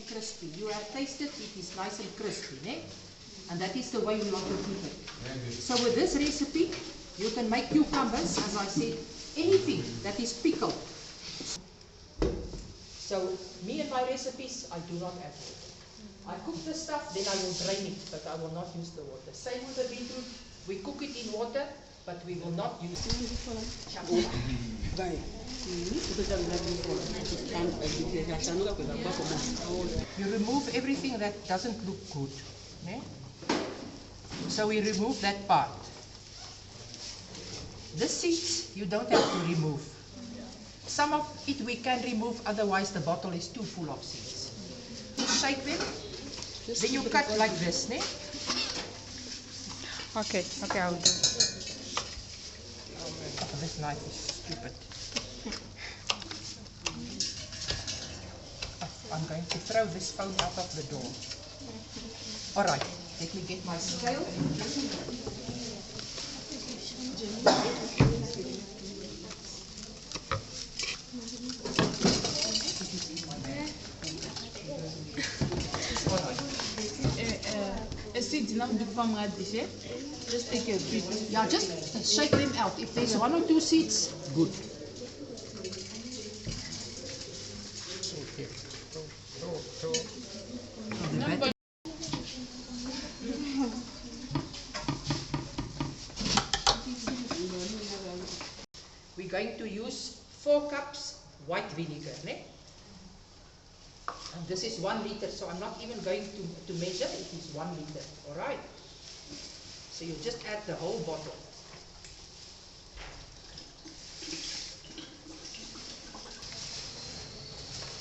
Crispy. You have tasted it is nice and crispy, né? And that is the way we want to keep it. So with this recipe, you can make cucumbers, as I said, anything that is pickled. So me and my recipes, I do not add water. I cook the stuff, then I will drain it, but I will not use the water. Same with the beetroot, we cook it in water, but we will not use it. You remove everything that doesn't look good. Ne? So we remove that part. The seeds you don't have to remove. Some of it we can remove, otherwise the bottle is too full of seeds. You shake them, then you cut like this. Ne? Okay, I'll do. Oh, this knife is stupid. I'm going to throw this phone out of the door. Alright, let me get my scale. Just take a bit. Yeah, just shake them out. If there's 1 or 2 seeds, good. We're going to use 4 cups white vinegar, ne? And this is 1 liter, so I'm not even going to measure. It is 1 liter, all right? So you just add the whole bottle.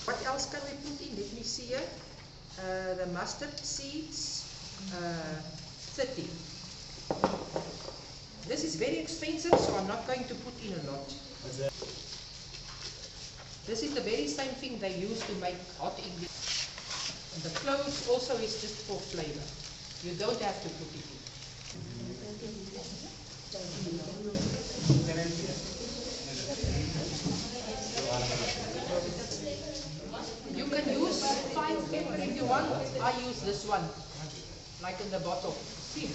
What else can we put in? Let me see here. The mustard seeds, 30. This is very expensive, so I'm not going to put in a lot. This is the very same thing they use to make hot English. And the cloves also is just for flavor. You don't have to put it in. You can use fine pepper if you want. I use this one, like in the bottle. See?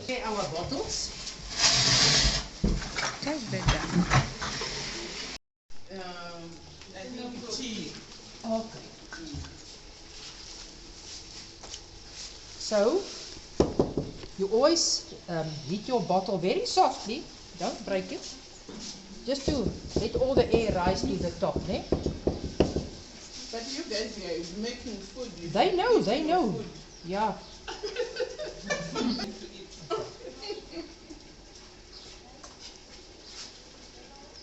Okay, our bottles. That's better. I think tea. Okay. So, you always heat your bottle very softly. Don't break it. Just to let all the air rise to the top, ne? But you guys are making food. They know. Yeah.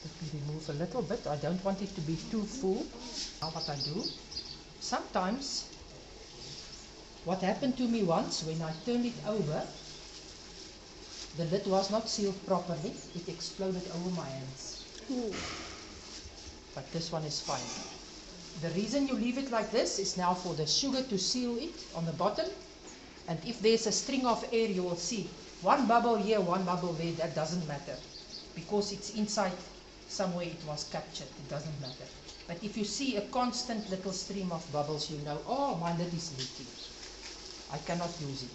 Let me remove a little bit. I don't want it to be too full. Now what I do, sometimes, what happened to me once when I turned it over, the lid was not sealed properly. It exploded over my hands. Ooh. But this one is fine. The reason you leave it like this is now for the sugar to seal it on the bottom. And if there's a string of air, you will see 1 bubble here, 1 bubble there. That doesn't matter, because it's inside somewhere it was captured. It doesn't matter. But if you see a constant little stream of bubbles, you know, oh, my lid is leaking. I cannot use it.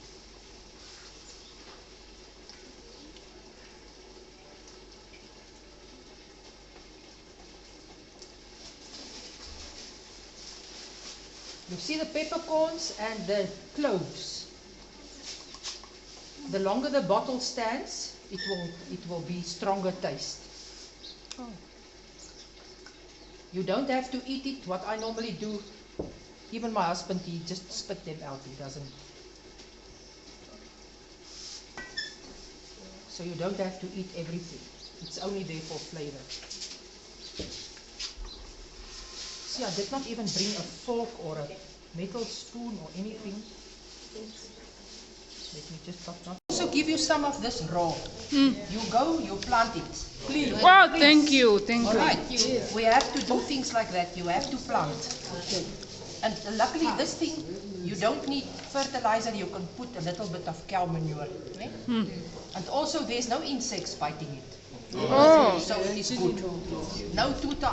You see the peppercorns and the cloves. The longer the bottle stands, it will be stronger taste. Oh. You don't have to eat it. What I normally do, even my husband, he just spit them out. He doesn't. So you don't have to eat everything. It's only there for flavor. See, I did not even bring a fork or a metal spoon or anything. Let me just also give you some of this raw. You go, you plant it. Clean. Wow, thank you, thank All you. right. We have to do things like that. You have to plant. And luckily, this thing, you don't need fertilizer. You can put a little bit of cow manure. Okay? And also, there's no insects biting it. Oh. So it is good. No tuta